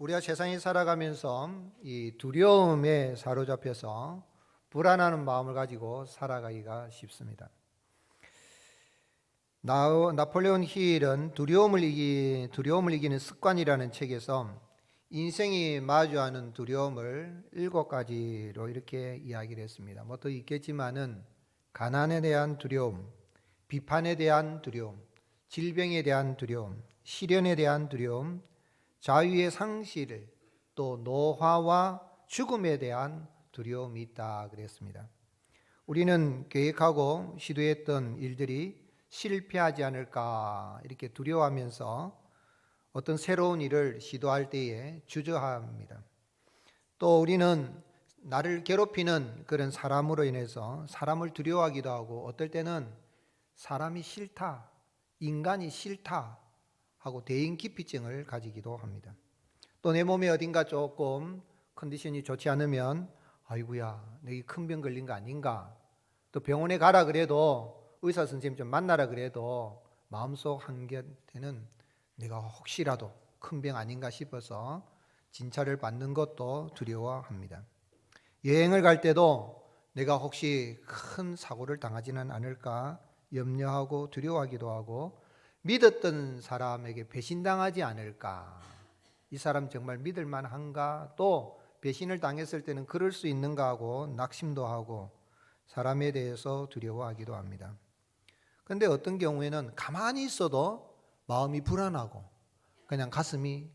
우리가 세상에 살아가면서 이 두려움에 사로잡혀서 불안한 마음을 가지고 살아가기가 쉽습니다. 나폴레온 힐은 두려움을 이기는 습관이라는 책에서 인생이 마주하는 두려움을 7가지로 이렇게 이야기를 했습니다. 뭐 더 있겠지만은 가난에 대한 두려움, 비판에 대한 두려움, 질병에 대한 두려움, 시련에 대한 두려움, 자유의 상실, 또 노화와 죽음에 대한 두려움이 있다 그랬습니다. 우리는 계획하고 시도했던 일들이 실패하지 않을까 이렇게 두려워하면서 어떤 새로운 일을 시도할 때에 주저합니다. 또 우리는 나를 괴롭히는 그런 사람으로 인해서 사람을 두려워하기도 하고, 어떨 때는 사람이 싫다, 인간이 싫다 하고 대인기피증을 가지기도 합니다. 또 내 몸에 어딘가 조금 컨디션이 좋지 않으면 아이고야, 내가 큰 병 걸린 거 아닌가, 또 병원에 가라 그래도, 의사 선생님 좀 만나라 그래도 마음속 한켠에는 내가 혹시라도 큰 병 아닌가 싶어서 진찰을 받는 것도 두려워합니다. 여행을 갈 때도 내가 혹시 큰 사고를 당하지는 않을까 염려하고 두려워하기도 하고, 믿었던 사람에게 배신당하지 않을까, 이 사람 정말 믿을 만한가, 또 배신을 당했을 때는 그럴 수 있는가 하고 낙심도 하고 사람에 대해서 두려워하기도 합니다. 그런데 어떤 경우에는 가만히 있어도 마음이 불안하고 그냥 가슴이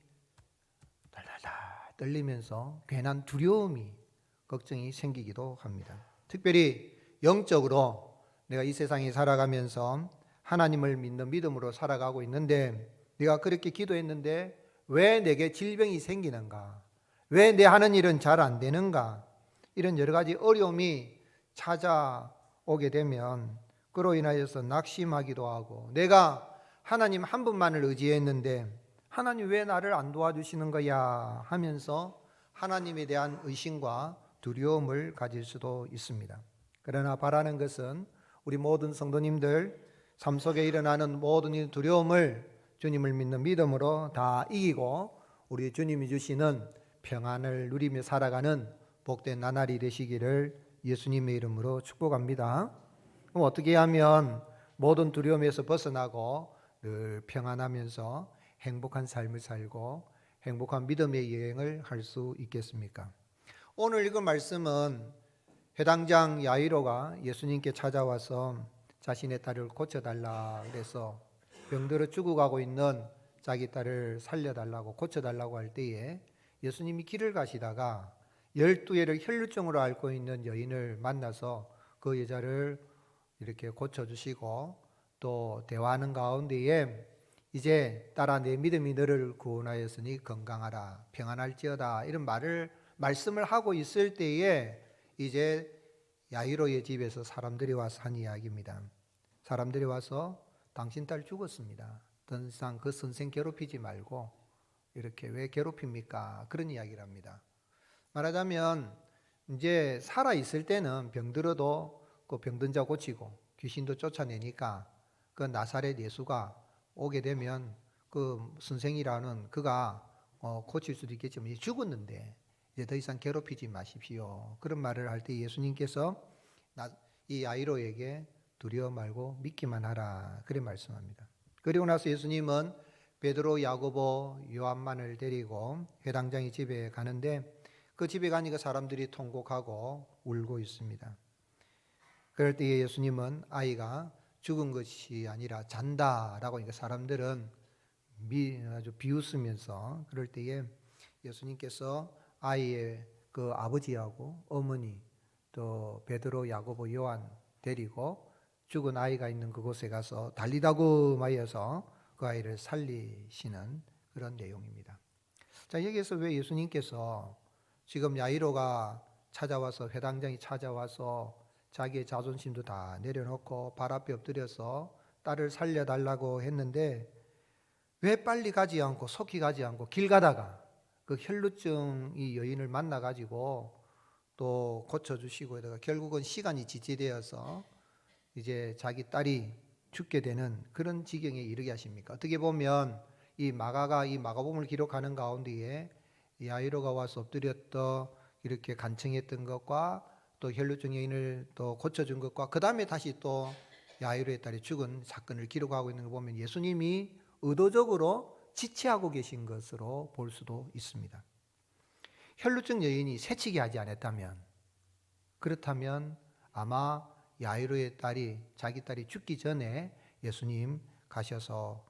달달달 떨리면서 괜한 두려움이, 걱정이 생기기도 합니다. 특별히 영적으로 내가 이 세상에 살아가면서 하나님을 믿는 믿음으로 살아가고 있는데, 내가 그렇게 기도했는데 왜 내게 질병이 생기는가, 왜 내 하는 일은 잘 안 되는가, 이런 여러 가지 어려움이 찾아오게 되면 그로 인하여서 낙심하기도 하고, 내가 하나님 한 분만을 의지했는데 하나님 왜 나를 안 도와주시는 거야 하면서 하나님에 대한 의심과 두려움을 가질 수도 있습니다. 그러나 바라는 것은 우리 모든 성도님들 삶 속에 일어나는 모든 이 두려움을 주님을 믿는 믿음으로 다 이기고 우리 주님이 주시는 평안을 누리며 살아가는 복된 나날이 되시기를 예수님의 이름으로 축복합니다. 그럼 어떻게 하면 모든 두려움에서 벗어나고 늘 평안하면서 행복한 삶을 살고 행복한 믿음의 여행을 할 수 있겠습니까? 오늘 읽은 말씀은 회당장 야이로가 예수님께 찾아와서 자신의 딸을 고쳐달라 그래서 병들어 죽어가고 있는 자기 딸을 살려달라고, 고쳐달라고 할 때에 예수님이 길을 가시다가 12회를 혈루증으로 앓고 있는 여인을 만나서 그 여자를 이렇게 고쳐주시고 또 대화하는 가운데에 이제 딸아, 내 믿음이 너를 구원하였으니 건강하라, 평안할지어다, 이런 말씀을 하고 있을 때에 이제 야이로의 집에서 사람들이 와서 한 이야기입니다. 사람들이 와서 당신 딸 죽었습니다. 더 이상 그 선생 괴롭히지 말고, 이렇게 왜 괴롭힙니까? 그런 이야기를 합니다. 말하자면 이제 살아 있을 때는 병들어도 그 병든 자 고치고 귀신도 쫓아내니까 그 나사렛 예수가 오게 되면 그 선생이라는 그가 고칠 수도 있겠지만 이제 죽었는데 이제 더 이상 괴롭히지 마십시오. 그런 말을 할 때 예수님께서 이 야이로에게 두려워 말고 믿기만 하라, 그래 말씀합니다. 그리고 나서 예수님은 베드로, 야고보, 요한만을 데리고 회당장의 집에 가는데, 그 집에 가니까 사람들이 통곡하고 울고 있습니다. 그럴 때 예수님은 아이가 죽은 것이 아니라 잔다라고 하니까 사람들은 아주 비웃으면서, 그럴 때에 예수님께서 아이의 그 아버지하고 어머니 또 베드로, 야고보, 요한 데리고 죽은 아이가 있는 그곳에 가서 달리다구마여서 그 아이를 살리시는 그런 내용입니다. 자, 여기에서 왜 예수님께서 지금 야이로가 찾아와서, 회당장이 찾아와서 자기의 자존심도 다 내려놓고 발 앞에 엎드려서 딸을 살려달라고 했는데 왜 빨리 가지 않고 속히 가지 않고 길 가다가 그 혈루증 이 여인을 만나가지고 또 고쳐주시고 하다가 결국은 시간이 지체되어서 이제 자기 딸이 죽게 되는 그런 지경에 이르게 하십니까? 어떻게 보면 이 마가가 이 마가복음을 기록하는 가운데에 야이로가 와서 엎드렸더 이렇게 간청했던 것과 또 혈루증 여인을 또 고쳐준 것과 그 다음에 다시 또 야이로의 딸이 죽은 사건을 기록하고 있는 걸 보면 예수님이 의도적으로 지체하고 계신 것으로 볼 수도 있습니다. 혈루증 여인이 새치기 하지 않았다면, 그렇다면 아마 야이로의 딸이, 자기 딸이 죽기 전에 예수님 가셔서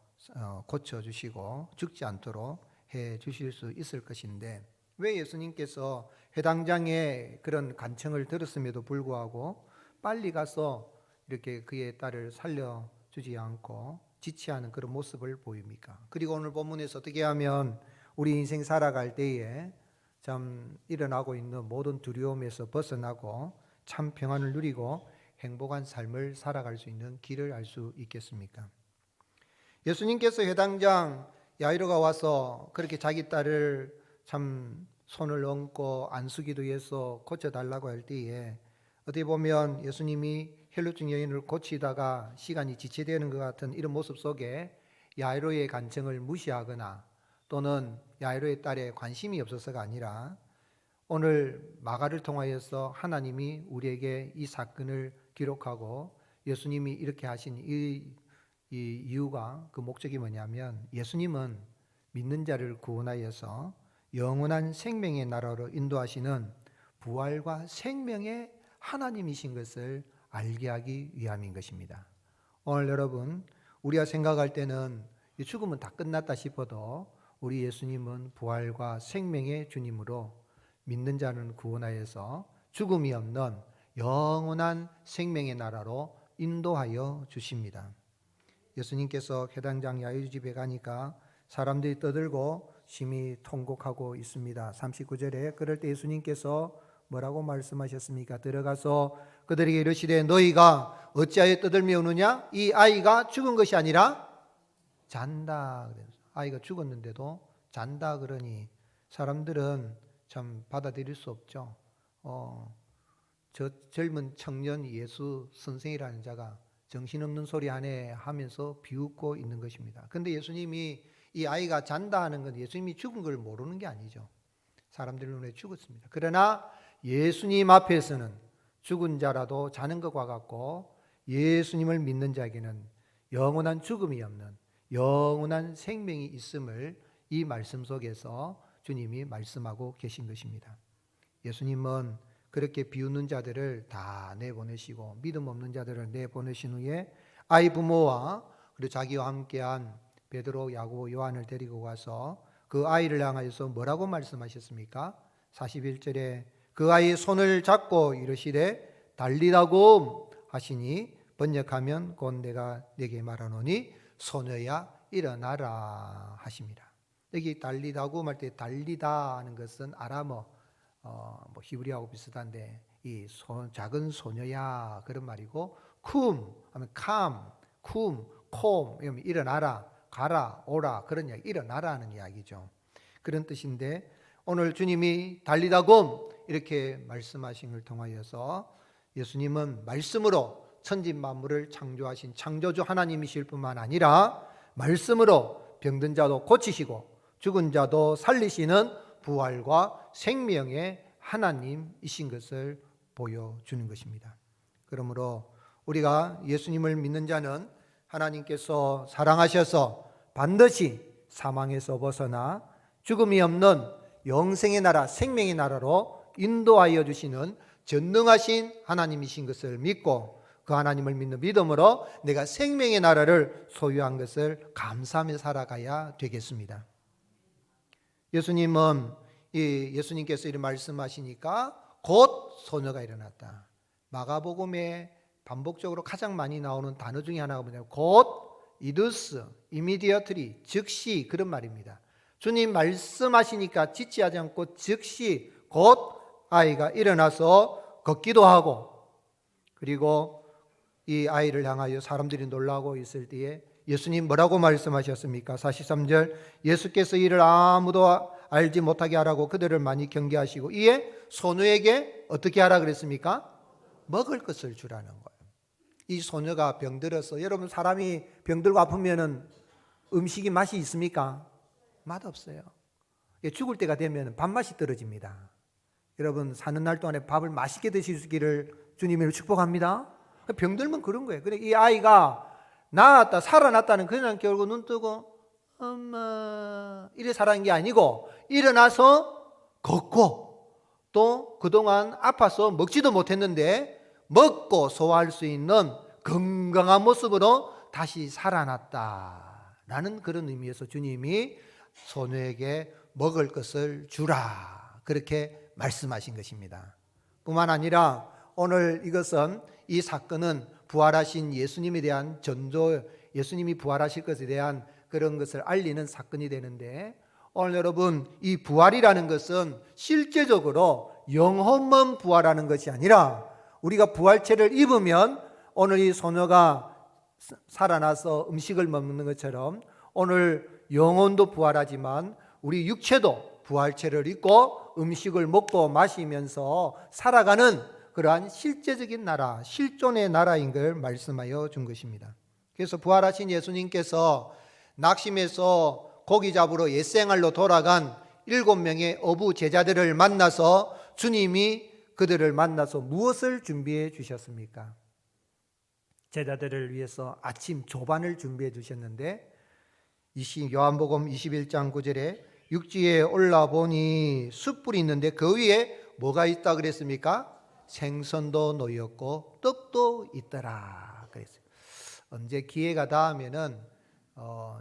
고쳐주시고 죽지 않도록 해 주실 수 있을 것인데, 왜 예수님께서 회당장의 그런 간청을 들었음에도 불구하고 빨리 가서 이렇게 그의 딸을 살려주지 않고 지체하는 그런 모습을 보입니까? 그리고 오늘 본문에서 어떻게 하면 우리 인생 살아갈 때에 참 일어나고 있는 모든 두려움에서 벗어나고 참 평안을 누리고 행복한 삶을 살아갈 수 있는 길을 알 수 있겠습니까? 예수님께서 회당장 야이로가 와서 그렇게 자기 딸을 참 손을 얹고 안수기도 해서 고쳐달라고 할 때에 어떻게 보면 예수님이 혈루증 여인을 고치다가 시간이 지체되는 것 같은 이런 모습 속에 야이로의 간청을 무시하거나 또는 야이로의 딸에 관심이 없어서가 아니라 오늘 마가를 통하여서 하나님이 우리에게 이 사건을 기록하고 예수님이 이렇게 하신 이 이유가, 그 목적이 뭐냐면 예수님은 믿는 자를 구원하여서 영원한 생명의 나라로 인도하시는 부활과 생명의 하나님이신 것을 알게 하기 위함인 것입니다. 오늘 여러분, 우리가 생각할 때는 죽음은 다 끝났다 싶어도 우리 예수님은 부활과 생명의 주님으로 믿는 자는 구원하여서 죽음이 없는 영원한 생명의 나라로 인도하여 주십니다. 예수님께서 회당장 야이로 집에 가니까 사람들이 떠들고 심히 통곡하고 있습니다. 39절에 그럴 때 예수님께서 뭐라고 말씀하셨습니까? 들어가서 그들에게 이르시되 너희가 어찌하여 떠들며 우느냐? 이 아이가 죽은 것이 아니라 잔다. 아이가 죽었는데도 잔다 그러니 사람들은 참 받아들일 수 없죠. 저 젊은 청년 예수 선생이라는 자가 정신없는 소리 하네 하면서 비웃고 있는 것입니다. 그런데 예수님이 이 아이가 잔다 하는 건 예수님이 죽은 걸 모르는 게 아니죠. 사람들 눈에 죽었습니다. 그러나 예수님 앞에서는 죽은 자라도 자는 것과 같고 예수님을 믿는 자에게는 영원한 죽음이 없는 영원한 생명이 있음을 이 말씀 속에서 주님이 말씀하고 계신 것입니다. 예수님은 그렇게 비웃는 자들을 다 내보내시고 믿음 없는 자들을 내보내신 후에 아이 부모와 그리고 자기와 함께한 베드로, 야고보, 요한을 데리고 가서 그 아이를 향하여서 뭐라고 말씀하셨습니까? 41절에 그 아이의 손을 잡고 이르시되 달리다고 하시니 번역하면 곧 내가 네게 말하노니 소녀야 일어나라 하십니다. 여기 달리다고 말 때 달리다 하는 것은 아람어 히브리어하고 비슷한데 이 작은 소녀야 그런 말이고 쿰 하면 쿰, 콤 이러면 일어나라, 가라, 오라 그런 이야기, 일어나라 하는 이야기죠. 그런 뜻인데 오늘 주님이 달리다곰 이렇게 말씀하신 걸 통하여서 예수님은 말씀으로 천진 만물을 창조하신 창조주 하나님이실 뿐만 아니라 말씀으로 병든 자도 고치시고 죽은 자도 살리시는 부활과 생명의 하나님이신 것을 보여주는 것입니다. 그러므로 우리가 예수님을 믿는 자는 하나님께서 사랑하셔서 반드시 사망에서 벗어나 죽음이 없는 영생의 나라, 생명의 나라로 인도하여 주시는 전능하신 하나님이신 것을 믿고 그 하나님을 믿는 믿음으로 내가 생명의 나라를 소유한 것을 감사하며 살아가야 되겠습니다. 예수님께서 이런 말씀하시니까 곧 소녀가 일어났다. 마가복음에 반복적으로 가장 많이 나오는 단어 중에 하나가 뭐냐면 곧, 이두스, 이미디어트리, 즉시 그런 말입니다. 주님 말씀하시니까 지체하지 않고 즉시 곧 아이가 일어나서 걷기도 하고 그리고 이 아이를 향하여 사람들이 놀라고 있을 때에 예수님 뭐라고 말씀하셨습니까? 43절 예수께서 이를 아무도 알지 못하게 하라고 그들을 많이 경계하시고 이에 소녀에게 어떻게 하라 그랬습니까? 먹을 것을 주라는 거예요. 이 소녀가 병들어서 여러분 사람이 병들고 아프면은 음식이 맛이 있습니까? 맛없어요. 죽을 때가 되면 밥맛이 떨어집니다. 여러분 사는 날 동안에 밥을 맛있게 드시기를 주님으로 축복합니다. 병들면 그런 거예요. 그래 이 아이가 나았다 살아났다는 그냥 결국 눈 뜨고 엄마 이래 살아난 게 아니고 일어나서 걷고 또 그동안 아파서 먹지도 못했는데 먹고 소화할 수 있는 건강한 모습으로 다시 살아났다라는 그런 의미에서 주님이 소녀에게 먹을 것을 주라 그렇게 말씀하신 것입니다. 뿐만 아니라 오늘 이것은 이 사건은 부활하신 예수님에 대한 전조, 예수님이 부활하실 것에 대한 그런 것을 알리는 사건이 되는데 오늘 여러분 이 부활이라는 것은 실제적으로 영혼만 부활하는 것이 아니라 우리가 부활체를 입으면 오늘 이 소녀가 살아나서 음식을 먹는 것처럼 오늘 영혼도 부활하지만 우리 육체도 부활체를 입고 음식을 먹고 마시면서 살아가는 그러한 실제적인 나라, 실존의 나라인 걸 말씀하여 준 것입니다. 그래서 부활하신 예수님께서 낙심해서 고기 잡으러 옛생활로 돌아간 7명의 어부 제자들을 만나서 주님이 그들을 만나서 무엇을 준비해 주셨습니까? 제자들을 위해서 아침 조반을 준비해 주셨는데 요한복음 21장 9절에 육지에 올라보니 숯불이 있는데 그 위에 뭐가 있다 그랬습니까? 생선도 놓였고 떡도 있더라 그랬어요. 언제 기회가 닿으면은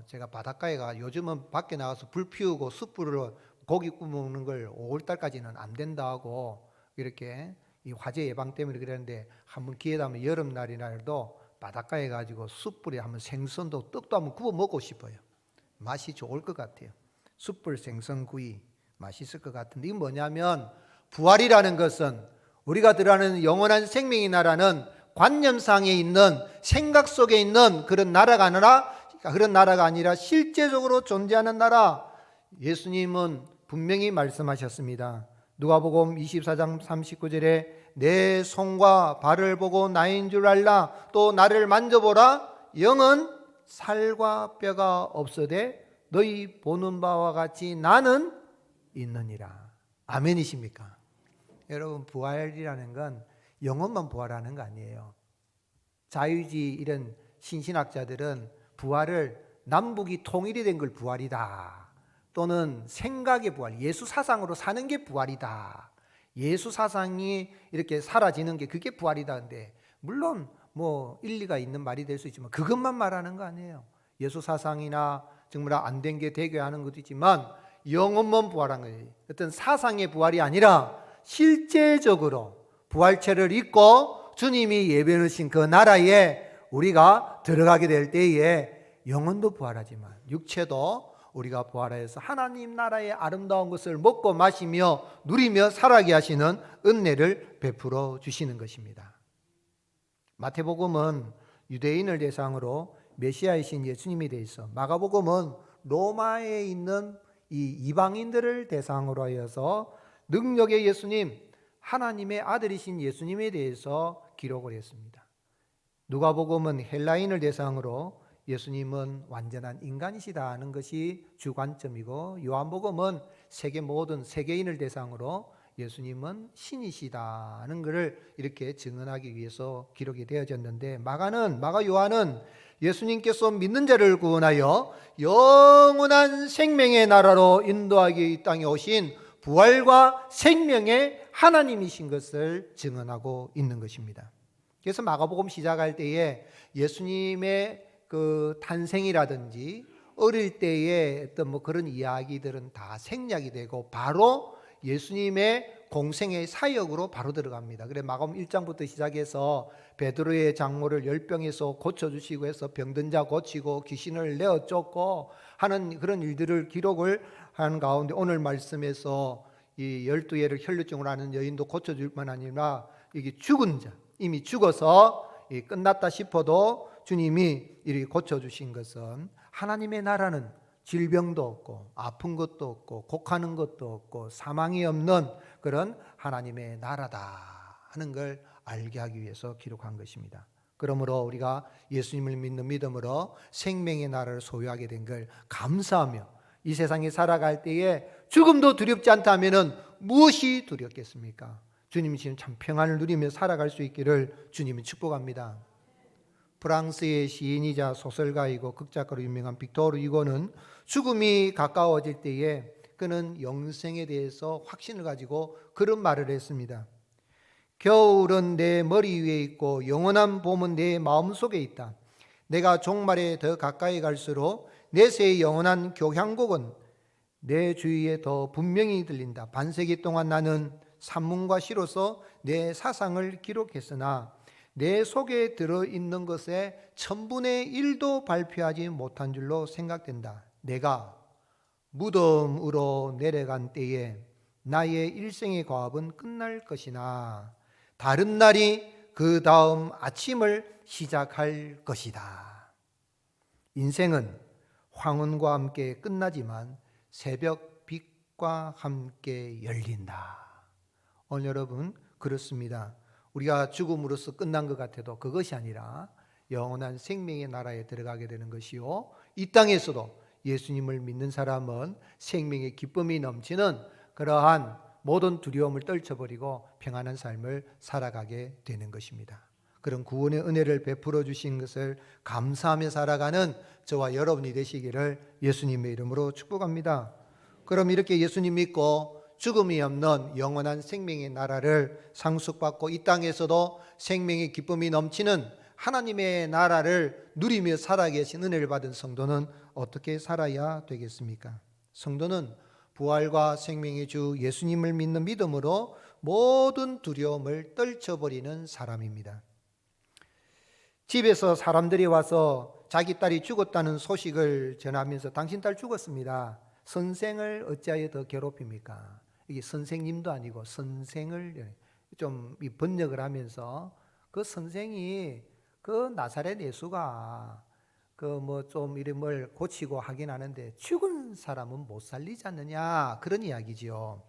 제가 바닷가에 가 요즘은 밖에 나가서 불 피우고 숯불로 고기 구워 먹는 걸 5월달까지는 안 된다고 이렇게 이 화재 예방 때문에 그랬는데 한번 기회 닿으면 여름날이라도 바닷가에 가지고 숯불에 한번 생선도 떡도 한번 구워 먹고 싶어요. 맛이 좋을 것 같아요. 숯불 생선구이 맛있을 것 같은데 이게 뭐냐면 부활이라는 것은 우리가 들어가는 영원한 생명의 나라는 관념상에 있는 생각 속에 있는 그런 나라가 아니라 실제적으로 존재하는 나라. 예수님은 분명히 말씀하셨습니다. 누가복음 24장 39절에 내 손과 발을 보고 나인 줄 알라 또 나를 만져보라 영은 살과 뼈가 없으되 너희 보는 바와 같이 나는 있느니라. 아멘이십니까? 여러분 부활이라는 건 영혼만 부활하는 거 아니에요. 자유주의 이런 신신학자들은 부활을 남북이 통일이 된 걸 부활이다 또는 생각의 부활, 예수 사상으로 사는 게 부활이다. 예수 사상이 이렇게 사라지는 게 그게 부활이다. 근데 물론 뭐 일리가 있는 말이 될 수 있지만 그것만 말하는 거 아니에요. 예수 사상이나 정말 안 된 게 대교하는 것도 있지만 영혼만 부활한 거예요. 어떤 사상의 부활이 아니라 실제적으로 부활체를 입고 주님이 예배하신 그 나라에 우리가 들어가게 될 때에 영혼도 부활하지만 육체도 우리가 부활하여서 하나님 나라의 아름다운 것을 먹고 마시며 누리며 살아가게 하시는 은혜를 베풀어 주시는 것입니다. 마태복음은 유대인을 대상으로 메시아이신 예수님에 대해서, 마가복음은 로마에 있는 이 이방인들을 대상으로 하여서 능력의 예수님, 하나님의 아들이신 예수님에 대해서 기록을 했습니다. 누가복음은 헬라인을 대상으로 예수님은 완전한 인간이시다 하는 것이 주관점이고, 요한복음은 모든 세계인을 대상으로 예수님은 신이시다 하는 것을 이렇게 증언하기 위해서 기록이 되어졌는데, 마가 요한은 예수님께서 믿는 자를 구원하여 영원한 생명의 나라로 인도하기 이 땅에 오신 부활과 생명의 하나님이신 것을 증언하고 있는 것입니다. 그래서 마가복음 시작할 때에 예수님의 그 탄생이라든지 어릴 때의 어떤 뭐 그런 이야기들은 다 생략이 되고 바로 예수님의 공생의 사역으로 바로 들어갑니다. 그래 마가복음 1장부터 시작해서 베드로의 장모를 열병에서 고쳐주시고 해서 병든 자 고치고 귀신을 내어 쫓고 하는 그런 일들을 기록을 하는 가운데 오늘 말씀에서 이 12예를 혈루증으로 하는 여인도 고쳐줄 뿐 아니라 이게 죽은 자, 이미 죽어서 끝났다 싶어도 주님이 이렇게 고쳐주신 것은 하나님의 나라는 질병도 없고 아픈 것도 없고 곡하는 것도 없고 사망이 없는 그런 하나님의 나라다 하는 걸 알게 하기 위해서 기록한 것입니다. 그러므로 우리가 예수님을 믿는 믿음으로 생명의 나라를 소유하게 된 걸 감사하며 이 세상에 살아갈 때에 죽음도 두렵지 않다면 무엇이 두렵겠습니까? 주님이 지금 참 평안을 누리며 살아갈 수 있기를 주님이 축복합니다. 프랑스의 시인이자 소설가이고 극작가로 유명한 빅토르 유고는 죽음이 가까워질 때에 그는 영생에 대해서 확신을 가지고 그런 말을 했습니다. 겨울은 내 머리 위에 있고 영원한 봄은 내 마음속에 있다. 내가 종말에 더 가까이 갈수록 내세의 영원한 교향곡은 내 주위에 더 분명히 들린다. 반세기 동안 나는 산문과 시로서 내 사상을 기록했으나 내 속에 들어있는 것의 1,000분의 1도 발표하지 못한 줄로 생각된다. 내가 무덤으로 내려간 때에 나의 일생의 과업은 끝날 것이나 다른 날이 그 다음 아침을 시작할 것이다. 인생은 황혼과 함께 끝나지만 새벽 빛과 함께 열린다. 오늘 여러분 그렇습니다. 우리가 죽음으로써 끝난 것 같아도 그것이 아니라 영원한 생명의 나라에 들어가게 되는 것이요, 이 땅에서도 예수님을 믿는 사람은 생명의 기쁨이 넘치는 그러한 모든 두려움을 떨쳐버리고 평안한 삶을 살아가게 되는 것입니다. 그런 구원의 은혜를 베풀어 주신 것을 감사하며 살아가는 저와 여러분이 되시기를 예수님의 이름으로 축복합니다. 그럼 이렇게 예수님 믿고 죽음이 없는 영원한 생명의 나라를 상속받고 이 땅에서도 생명의 기쁨이 넘치는 하나님의 나라를 누리며 살아계신 은혜를 받은 성도는 어떻게 살아야 되겠습니까? 성도는 부활과 생명의 주 예수님을 믿는 믿음으로 모든 두려움을 떨쳐버리는 사람입니다. 집에서 사람들이 와서 자기 딸이 죽었다는 소식을 전하면서 당신 딸 죽었습니다. 선생을 어찌하여 더 괴롭힙니까? 이게 선생님도 아니고 선생을 좀 번역을 하면서 그 선생이 그 나사렛 예수가 그 뭐 좀 이름을 고치고 하긴 하는데 죽은 사람은 못 살리지 않느냐, 그런 이야기지요.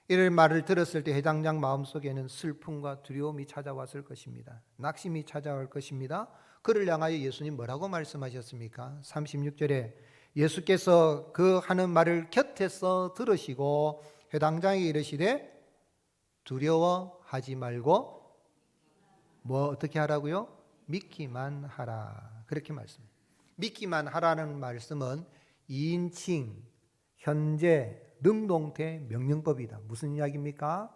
이런 말을 들었을 때 회당장 마음속에는 슬픔과 두려움이 찾아왔을 것입니다. 낙심이 찾아올 것입니다. 그를 향하여 예수님 뭐라고 말씀하셨습니까? 36절에 예수께서 그 하는 말을 곁에서 들으시고 회당장에게 이르시되 두려워하지 말고 뭐 어떻게 하라고요? 믿기만 하라. 그렇게 말씀합니다. 믿기만 하라는 말씀은 2인칭 현재 능동태 명령법이다. 무슨 이야기입니까?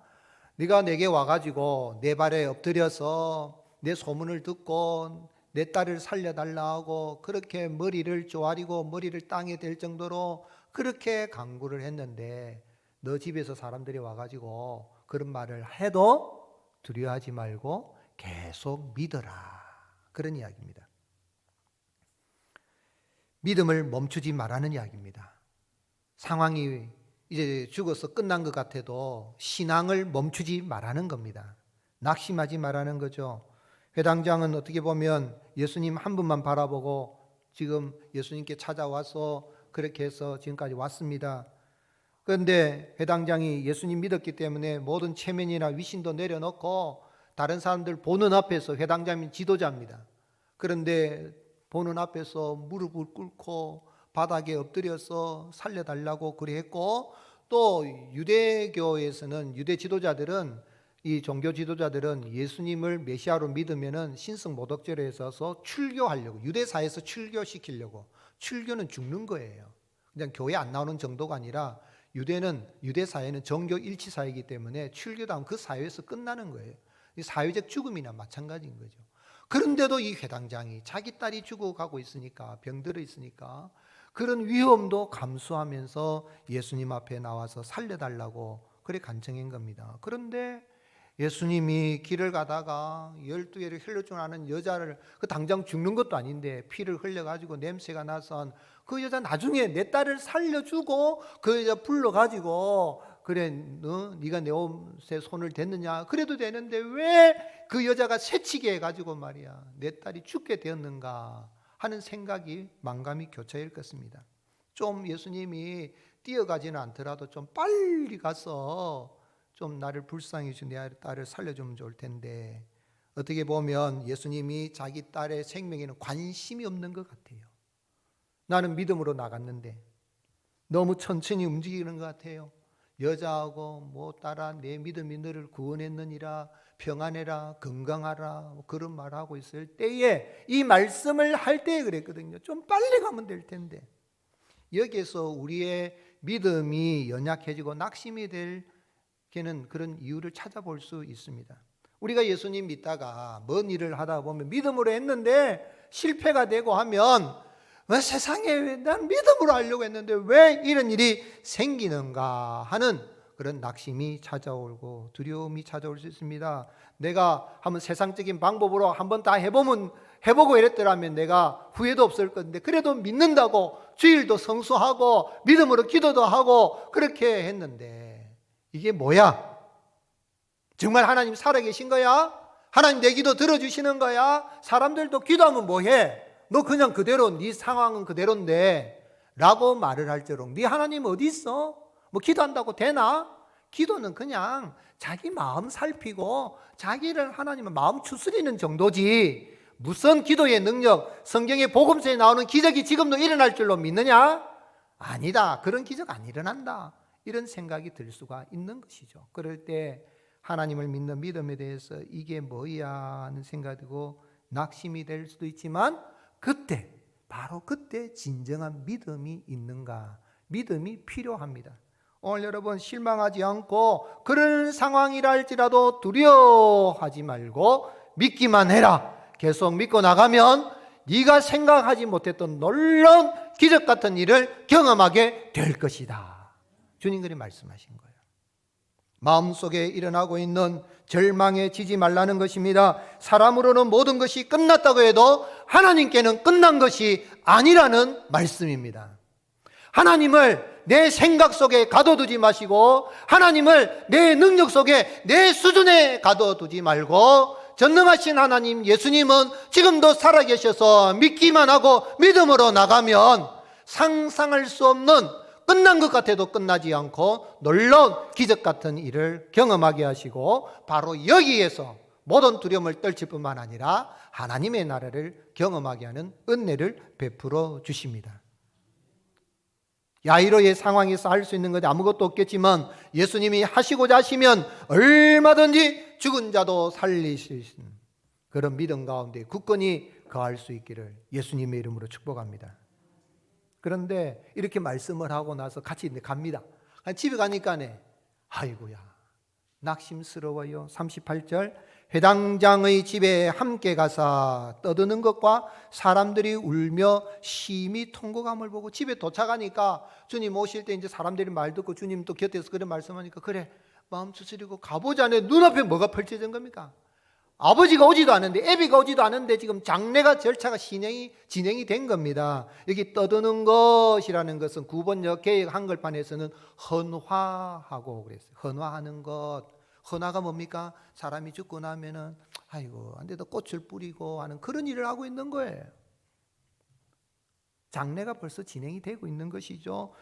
네가 내게 와가지고 내 발에 엎드려서 내 소문을 듣고 내 딸을 살려달라 하고 그렇게 머리를 쪼아리고 머리를 땅에 댈 정도로 그렇게 간구를 했는데 너 집에서 사람들이 와가지고 그런 말을 해도 두려워하지 말고 계속 믿어라. 그런 이야기입니다. 믿음을 멈추지 말라는 이야기입니다. 상황이 이제 죽어서 끝난 것 같아도 신앙을 멈추지 말라는 겁니다. 낙심하지 말라는 거죠. 회당장은 어떻게 보면 예수님 한 분만 바라보고 지금 예수님께 찾아와서 그렇게 해서 지금까지 왔습니다. 그런데 회당장이 예수님 믿었기 때문에 모든 체면이나 위신도 내려놓고 다른 사람들 보는 앞에서, 회당장이 지도자입니다. 그런데 보는 앞에서 무릎을 꿇고 바닥에 엎드려서 살려달라고 그랬고, 또 유대교에서는 유대 지도자들은, 이 종교 지도자들은 예수님을 메시아로 믿으면은 신성모독죄로 해서 출교하려고, 유대사에서 출교시키려고. 출교는 죽는 거예요. 그냥 교회 안 나오는 정도가 아니라 유대 사회는 정교 일치 사회이기 때문에 출교당하면 그 사회에서 끝나는 거예요. 사회적 죽음이나 마찬가지인 거죠. 그런데도 이 회당장이 자기 딸이 죽어가고 있으니까, 병들어 있으니까 그런 위험도 감수하면서 예수님 앞에 나와서 살려달라고 그래 간청한 겁니다. 그런데 예수님이 길을 가다가 12개를 흘려주는 여자를, 그 당장 죽는 것도 아닌데 피를 흘려가지고 냄새가 나서 그 여자 나중에 내 딸을 살려주고 그 여자 불러가지고 그래 네가 내 옷에 손을 댔느냐, 그래도 되는데 왜 그 여자가 새치게 해가지고 말이야 내 딸이 죽게 되었는가 하는 생각이 만감이 교차일 것입니다. 좀 예수님이 뛰어가지는 않더라도 좀 빨리 가서 좀 나를 불쌍히 주신 내 딸을 살려주면 좋을 텐데, 어떻게 보면 예수님이 자기 딸의 생명에는 관심이 없는 것 같아요. 나는 믿음으로 나갔는데 너무 천천히 움직이는 것 같아요. 여자하고 뭐 따라 내 믿음이 너를 구원했느니라, 평안해라, 건강하라, 뭐 그런 말하고 있을 때에 이 말씀을 할 때에 그랬거든요. 좀 빨리 가면 될 텐데. 여기에서 우리의 믿음이 연약해지고 낙심이 될 게는 그런 이유를 찾아볼 수 있습니다. 우리가 예수님 믿다가 뭔 일을 하다 보면 믿음으로 했는데 실패가 되고 하면 왜 세상에 난 믿음으로 하려고 했는데 왜 이런 일이 생기는가 하는 그런 낙심이 찾아오고 두려움이 찾아올 수 있습니다. 내가 한번 세상적인 방법으로 한번 다 해보고 이랬더라면 내가 후회도 없을 건데 그래도 믿는다고 주일도 성수하고 믿음으로 기도도 하고 그렇게 했는데 이게 뭐야? 정말 하나님 살아계신 거야? 하나님 내 기도 들어주시는 거야? 사람들도 기도하면 뭐해? 너 그냥 그대로 네 상황은 그대로인데 라고 말을 할 정도로 네 하나님 어디 있어? 뭐 기도한다고 되나? 기도는 그냥 자기 마음 살피고 자기를 하나님의 마음 추스리는 정도지 무슨 기도의 능력, 성경의 복음서에 나오는 기적이 지금도 일어날 줄로 믿느냐? 아니다. 그런 기적 안 일어난다. 이런 생각이 들 수가 있는 것이죠. 그럴 때 하나님을 믿는 믿음에 대해서 이게 뭐야 하는 생각이 들고 낙심이 될 수도 있지만 그때 바로 그때 진정한 믿음이 있는가? 믿음이 필요합니다. 오늘 여러분 실망하지 않고 그런 상황이라 할지라도 두려워하지 말고 믿기만 해라. 계속 믿고 나가면 네가 생각하지 못했던 놀라운 기적 같은 일을 경험하게 될 것이다. 주님 그리 말씀하신 거예요. 마음속에 일어나고 있는 절망에 지지 말라는 것입니다. 사람으로는 모든 것이 끝났다고 해도 하나님께는 끝난 것이 아니라는 말씀입니다. 하나님을 내 생각 속에 가둬두지 마시고 하나님을 내 능력 속에 내 수준에 가둬두지 말고 전능하신 하나님 예수님은 지금도 살아계셔서 믿기만 하고 믿음으로 나가면 상상할 수 없는 끝난 것 같아도 끝나지 않고 놀라운 기적 같은 일을 경험하게 하시고 바로 여기에서 모든 두려움을 떨칠 뿐만 아니라 하나님의 나라를 경험하게 하는 은혜를 베풀어 주십니다. 야이로의 상황에서 할 수 있는 것이 아무것도 없겠지만 예수님이 하시고자 하시면 얼마든지 죽은 자도 살리실 수 있는 그런 믿음 가운데 굳건히 거할 수 있기를 예수님의 이름으로 축복합니다. 그런데 이렇게 말씀을 하고 나서 같이 갑니다. 집에 가니까네 아이고야 낙심스러워요. 38절 회당장의 집에 함께 가사 떠드는 것과 사람들이 울며 심히 통곡함을 보고 집에 도착하니까 주님 오실 때 이제 사람들이 말 듣고 주님 또 곁에서 그런 말씀하니까 그래 마음 추스리고 가보자네. 눈앞에 뭐가 펼쳐진 겁니까? 아버지가 오지도 않은데 애비가 오지도 않은데 지금 장례가 절차가 진행이 된 겁니다. 여기 떠드는 것이라는 것은 구번역 개역 한글판에서는 헌화하고 그랬어요. 헌화하는 것. 헌화가 뭡니까? 사람이 죽고 나면은 아이고 안 돼도 꽃을 뿌리고 하는 그런 일을 하고 있는 거예요. 장례가 벌써 진행이 되고 있는 것이죠.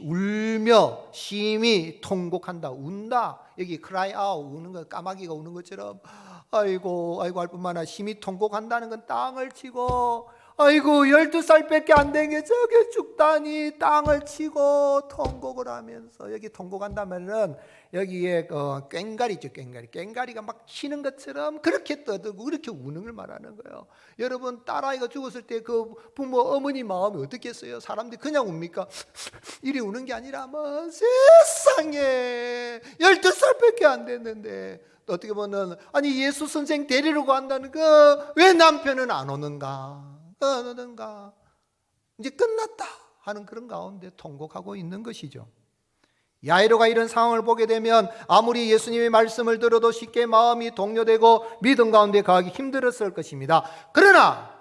울며 심히 통곡한다. 운다. 여기 cry out 우는 거 까마귀가 우는 것처럼 아이고 할 뿐만 아니라 심히 통곡한다는 건 땅을 치고 아이고 12살밖에 안 된 게 저게 죽다니 땅을 치고 통곡을 하면서 여기 통곡한다면은 여기에 꽹가리죠. 꽹가리가 막 치는 것처럼 그렇게 떠들고 그렇게 우는 걸 말하는 거예요. 여러분 딸아이가 죽었을 때 그 부모 어머니 마음이 어떻겠어요? 사람들이 그냥 웁니까? 이리 우는 게 아니라 뭐 세상에 12살밖에 안 됐는데 어떻게 보면 아니 예수 선생 데리러 간다는 거 왜 남편은 안 오는가? 이제 끝났다 하는 그런 가운데 통곡하고 있는 것이죠. 야이로가 이런 상황을 보게 되면 아무리 예수님의 말씀을 들어도 쉽게 마음이 동요되고 믿음 가운데 거하기 힘들었을 것입니다. 그러나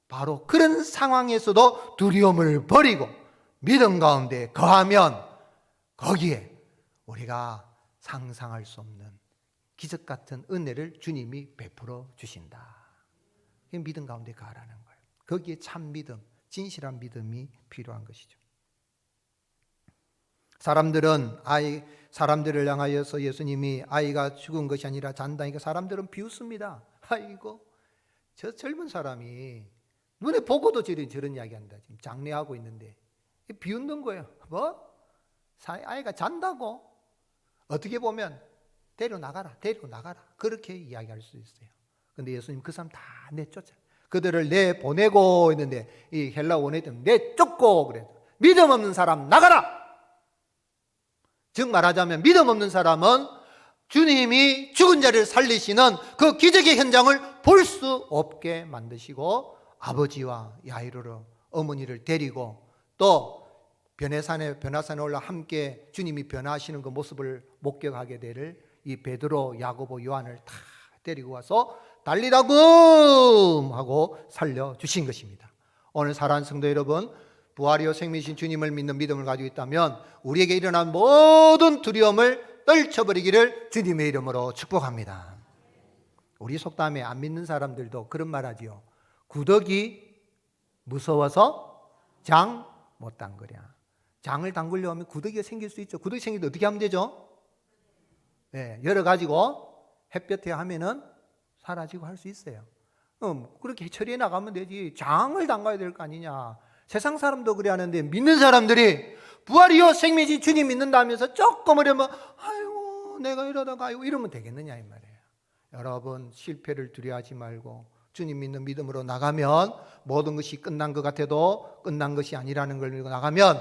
바로 그런 상황에서도 두려움을 버리고 믿음 가운데 거하면 거기에 우리가 상상할 수 없는 기적 같은 은혜를 주님이 베풀어 주신다. 믿음 가운데 거하라는 거예요. 거기에 참 믿음, 진실한 믿음이 필요한 것이죠. 사람들을 향하여서 예수님이 아이가 죽은 것이 아니라 잔다니까 사람들은 비웃습니다. 아이고 저 젊은 사람이 눈에 보고도 저런 이야기한다. 지금 장례하고 있는데 비웃는 거예요. 뭐? 아이가 잔다고? 어떻게 보면 데려나가라 그렇게 이야기할 수 있어요. 근데 예수님 그 사람 다 내쫓아요. 그들을 내보내고 있는데 이 헬라 원어에는 내쫓고 그래요. 믿음 없는 사람 나가라. 즉 말하자면 믿음 없는 사람은 주님이 죽은 자를 살리시는 그 기적의 현장을 볼 수 없게 만드시고 아버지와 야이로를 어머니를 데리고 또 변화산에 올라 함께 주님이 변화하시는 그 모습을 목격하게 될 이 베드로, 야고보, 요한을 다 데리고 와서 달리다금 하고 살려주신 것입니다. 오늘 사랑하는 성도 여러분, 부활이요 생명이신 주님을 믿는 믿음을 가지고 있다면 우리에게 일어난 모든 두려움을 떨쳐버리기를 주님의 이름으로 축복합니다. 우리 속담에 안 믿는 사람들도 그런 말 하지요. 구더기 무서워서 장 못 담그랴. 장을 담그려 하면 구더기가 생길 수 있죠. 구더기 생길 때 어떻게 하면 되죠? 네, 열어가지고 햇볕에 하면은 사라지고 할 수 있어요. 그렇게 처리해 나가면 되지. 장을 담가야 될 거 아니냐. 세상 사람도 그래 하는데 믿는 사람들이 부활이요 생명이신 주님 믿는다 하면서 조금 어려면 아이고 내가 이러다가 이러면 되겠느냐 이 말이에요. 여러분 실패를 두려워하지 말고 주님 믿는 믿음으로 나가면 모든 것이 끝난 것 같아도 끝난 것이 아니라는 걸 믿고 나가면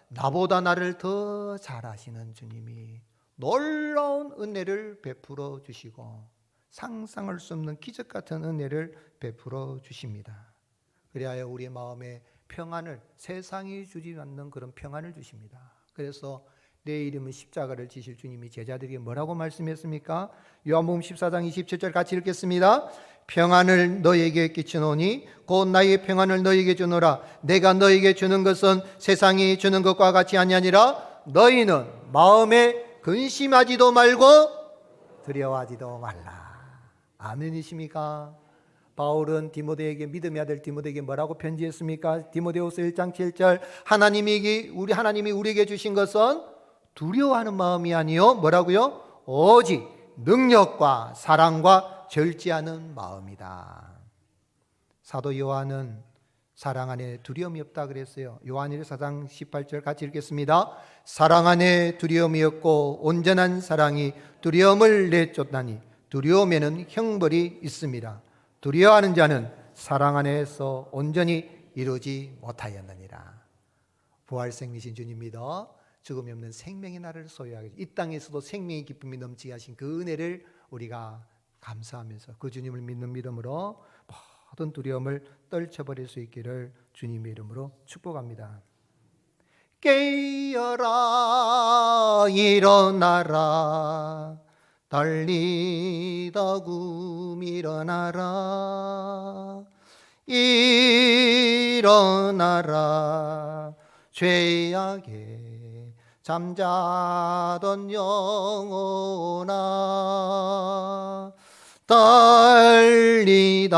나보다 나를 더 잘 아시는 주님이 놀라운 은혜를 베풀어 주시고 상상할 수 없는 기적 같은 은혜를 베풀어 주십니다. 그리하여 우리의 마음에 평안을 세상이 주지 않는 그런 평안을 주십니다. 그래서 내 이름은 십자가를 지실 주님이 제자들에게 뭐라고 말씀했습니까? 요한복음 14장 27절 같이 읽겠습니다. 평안을 너희에게 끼치노니 곧 나의 평안을 너희에게 주노라. 내가 너희에게 주는 것은 세상이 주는 것과 같이 아니하니라. 너희는 마음에 근심하지도 말고 두려워하지도 말라. 아멘이십니까? 바울은 디모데에게 믿음의 아들 디모데에게 뭐라고 편지했습니까? 디모데후서 1장 7절 하나님이 우리에게 주신 것은 두려워하는 마음이 아니요 뭐라고요? 오직 능력과 사랑과 절제하는 마음이다. 사도 요한은 사랑 안에 두려움이 없다 그랬어요. 요한일서 4장 18절 같이 읽겠습니다. 사랑 안에 두려움이 없고 온전한 사랑이 두려움을 내쫓나니 두려움에는 형벌이 있습니다. 두려워하는 자는 사랑 안에서 온전히 이루지 못하였느니라. 부활생이신 주님 믿어 죽음이 없는 생명의 나라를 소유하게 이 땅에서도 생명의 기쁨이 넘치게 하신 그 은혜를 우리가 감사하면서 그 주님을 믿는 믿음으로 모든 두려움을 떨쳐버릴 수 있기를 주님의 이름으로 축복합니다. 깨어라 일어나라 달리다금 일어나라 일어나라 죄악에 잠자던 영혼아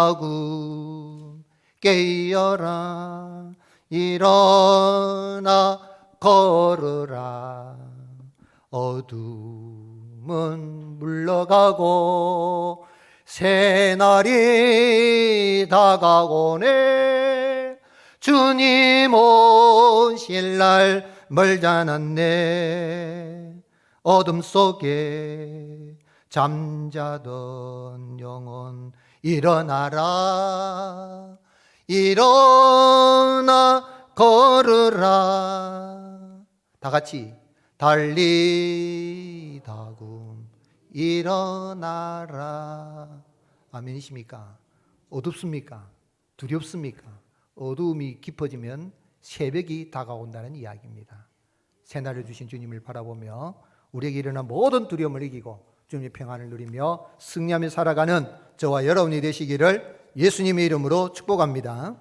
달리다금 깨어라 일어나 걸으라 어둠은 물러가고 새날이 다가오네 주님 오실 날 멀잖았네 어둠 속에 잠자던 영혼 일어나라 일어나 걸으라 다 같이 달리다금 일어나라 아멘이십니까? 어둡습니까? 두렵습니까? 어두움이 깊어지면 새벽이 다가온다는 이야기입니다. 새날을 주신 주님을 바라보며 우리에게 일어난 모든 두려움을 이기고 주님의 평안을 누리며 승리하며 살아가는 저와 여러분이 되시기를 예수님의 이름으로 축복합니다.